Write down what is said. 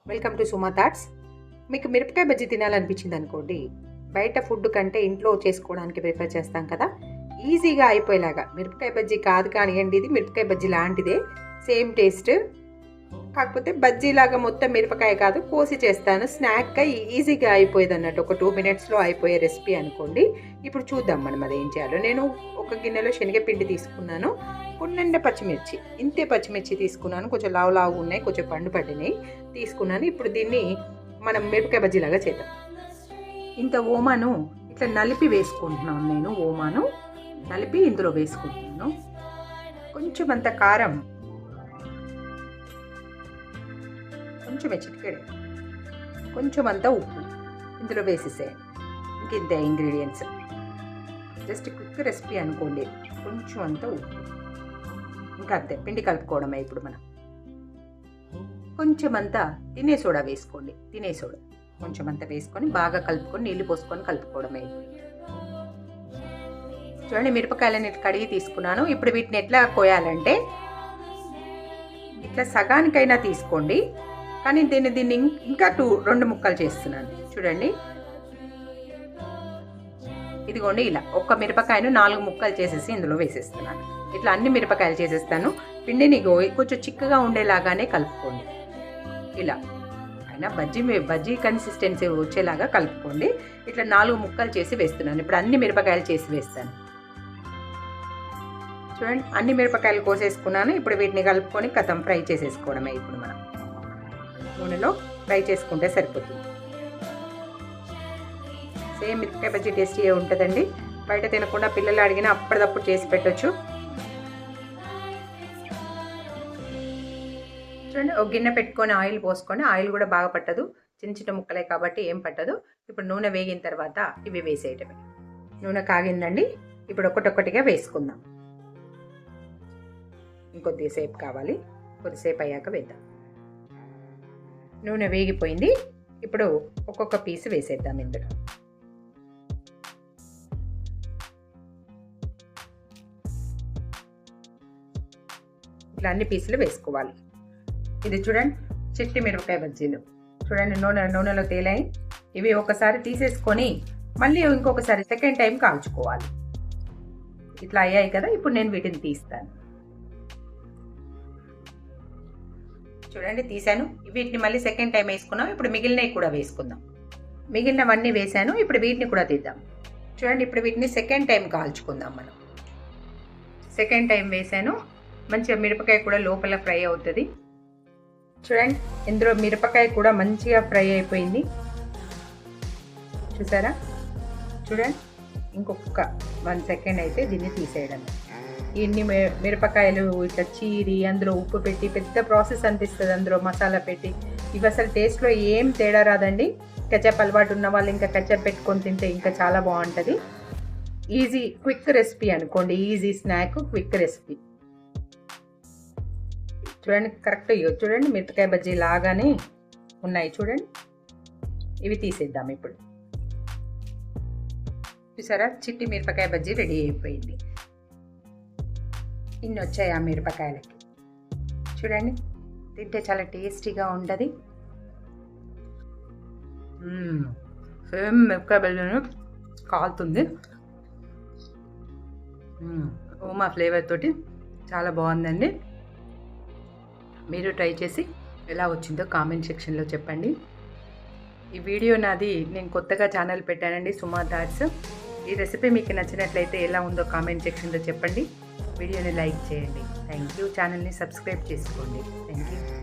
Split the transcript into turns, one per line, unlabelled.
Welcome to Suma thoughts. మీకు మిరపకాయ బజ్జీ తినాలనిపించింది అనుకోండి, బయట ఫుడ్ కంటే ఇంట్లో చేసుకోవడానికి ప్రిఫర్ చేస్తాం కదా. ఈజీగా అయిపోయేలాగా మిరపకాయ బజ్జీ కాదు కానివ్వండి, ఇది మిరపకాయ బజ్జీ లాంటిదే, సేమ్ టేస్ట్. కాకపోతే బజ్జీలాగా మొత్తం మిరపకాయ కాదు, కోసి చేస్తాను. స్నాక్గా ఈజీగా అయిపోయేది అన్నట్టు, ఒక 2 minutesలో అయిపోయే రెసిపీ అనుకోండి. ఇప్పుడు చూద్దాం మనం అది ఏం చేయాలో. నేను ఒక గిన్నెలో శనగపిండి తీసుకున్నాను, కొన్నండ పచ్చిమిర్చి, ఇంతే పచ్చిమిర్చి తీసుకున్నాను. కొంచెం లావు ఉన్నాయి, కొంచెం పండు పడినాయి తీసుకున్నాను. ఇప్పుడు దీన్ని మనం మిరపకాయ బజ్జీలాగా చేద్దాం. ఇంత ఓమాను ఇట్లా నలిపి వేసుకుంటున్నాను. నేను ఓమాను నలిపి ఇందులో వేసుకుంటున్నాను. కొంచెం అంత కారం, కొంచెం చిటికెడు, కొంచెం అంతా ఉప్పు ఇందులో వేసేసేయండి. ఇంక ఇంతే ఇంగ్రీడియంట్స్. జస్ట్ క్విక్ రెసిపీ అనుకోండి. కొంచెం అంతా ఉప్పు, ఇంకా అంతే. పిండి కలుపుకోవడమే ఇప్పుడు మనం. కొంచెం అంతా తినే సోడా వేసుకోండి. తినే సోడా కొంచెం అంతా వేసుకొని బాగా కలుపుకొని నీళ్లు పోసుకొని కలుపుకోవడమే. చూడండి, మిరపకాయలని కడిగి తీసుకున్నాను. ఇప్పుడు వీటిని ఎట్లా కోయాలంటే, ఇట్లా సగానికైనా తీసుకోండి, కానీ దీన్ని ఇంకా 2 ముక్కలు చేస్తున్నాను. చూడండి, ఇదిగోండి ఇలా ఒక్క మిరపకాయను 4 ముక్కలు చేసేసి ఇందులో వేసేస్తున్నాను. ఇట్లా అన్ని మిరపకాయలు చేసేస్తాను. పిండిని కొంచెం చిక్కగా ఉండేలాగానే కలుపుకోండి. ఇలా అయినా బజ్జీ కన్సిస్టెన్సీ వచ్చేలాగా కలుపుకోండి. ఇట్లా 4 ముక్కలు చేసి వేస్తున్నాను. ఇప్పుడు అన్ని మిరపకాయలు చేసి వేస్తాను. చూడండి, అన్ని మిరపకాయలు కోసేసుకున్నాను. ఇప్పుడు వీటిని కలుపుకొని ఫ్రై చేసేసుకోవడమే. ఇప్పుడు మనం నూనెలో ఫ్రై చేసుకుంటే సరిపోతుంది. సేమ్ మిరపకాయ బజ్జీ టేస్టీ ఉంటుందండి. బయట తినకుండా పిల్లలు అడిగినా అప్పటిదప్పుడు చేసి పెట్టచ్చు. చూడండి, ఒక గిన్నె పెట్టుకొని ఆయిల్ పోసుకొని, ఆయిల్ కూడా బాగా పట్టదు, చిన్న ముక్కలే కాబట్టి ఏం పట్టదు. ఇప్పుడు నూనె వేగిన తర్వాత ఇవి వేసేయటమే. నూనె కాగిందండి. ఇప్పుడు ఒక్కొక్కటిగా వేసుకుందాం. ఇంకొద్దిసేపు కావాలి, కొద్దిసేపు అయ్యాక వేద్దాం. నూనె వేగిపోయింది. ఇప్పుడు ఒక్కొక్క పీస్ వేసేద్దాం ఇందులో. ఇట్లా అన్ని పీసులు వేసుకోవాలి. ఇది చూడండి, చిట్టి మిరపకాయ బజ్జీలు. చూడండి, నూనెలో తేలాయి. ఇవి ఒకసారి తీసేసుకొని మళ్ళీ ఇంకొకసారి సెకండ్ టైం కాల్చుకోవాలి. ఇట్లా అయ్యాయి కదా. ఇప్పుడు నేను వీటిని తీస్తాను. చూడండి, తీసాను. వీటిని మళ్ళీ సెకండ్ టైం వేసుకున్నాం. ఇప్పుడు మిగిలినవి కూడా వేసుకుందాం. మిగిలినవన్నీ వేసాను. ఇప్పుడు వీటిని కూడా తీద్దాం. చూడండి, ఇప్పుడు వీటిని సెకండ్ టైం కాల్చుకుందాం మనం. సెకండ్ టైం వేసాను. మంచిగా మిరపకాయ కూడా లోపల ఫ్రై అవుతుంది. చూడండి, ఇందులో మిరపకాయ కూడా మంచిగా ఫ్రై అయిపోయింది. చూసారా? చూడండి, ఇంకొక 1 సెకండ్ అయితే దీన్ని తీసేయడం. ఇన్ని మిరపకాయలు ఇట్లా చీరి అందులో ఉప్పు పెట్టి, పెద్ద ప్రాసెస్ అనిపిస్తుంది. అందులో మసాలా పెట్టి, ఇవి అసలు టేస్ట్లో ఏం తేడా రాదండి. కెచప్ అలవాటు ఉన్న వాళ్ళు ఇంకా కెచప్ పెట్టుకొని తింటే ఇంకా చాలా బాగుంటుంది. ఈజీ క్విక్ రెసిపీ అనుకోండి. Easy snack, quick recipe. చూడండి, కరెక్ట్. చూడండి, మిరపకాయ బజ్జీ లాగానే ఉన్నాయి. చూడండి, ఇవి తీసేద్దాం ఇప్పుడు. చూసారా, చిట్టి మిరపకాయ బజ్జీ రెడీ అయిపోయింది. ఇన్ని వచ్చాయి ఆ మిరపకాయలకి. చూడండి, తింటే చాలా టేస్టీగా ఉంటుంది. సేమ్ మిరపకాయ బజ్జీని కాలుతుంది. ఓమా ఫ్లేవర్ తోటి చాలా బాగుందండి. మీరు ట్రై చేసి ఎలా వచ్చిందో కామెంట్ సెక్షన్లో చెప్పండి. ఈ వీడియో నాది, నేను కొత్తగా ఛానల్ పెట్టానండి, సుమా థాట్స్. ఈ రెసిపీ మీకు నచ్చినట్లయితే ఎలా ఉందో కామెంట్ సెక్షన్లో చెప్పండి. వీడియోని లైక్ చేయండి. Thank you. ఛానల్ని సబ్స్క్రైబ్ చేసుకోండి. Thank you.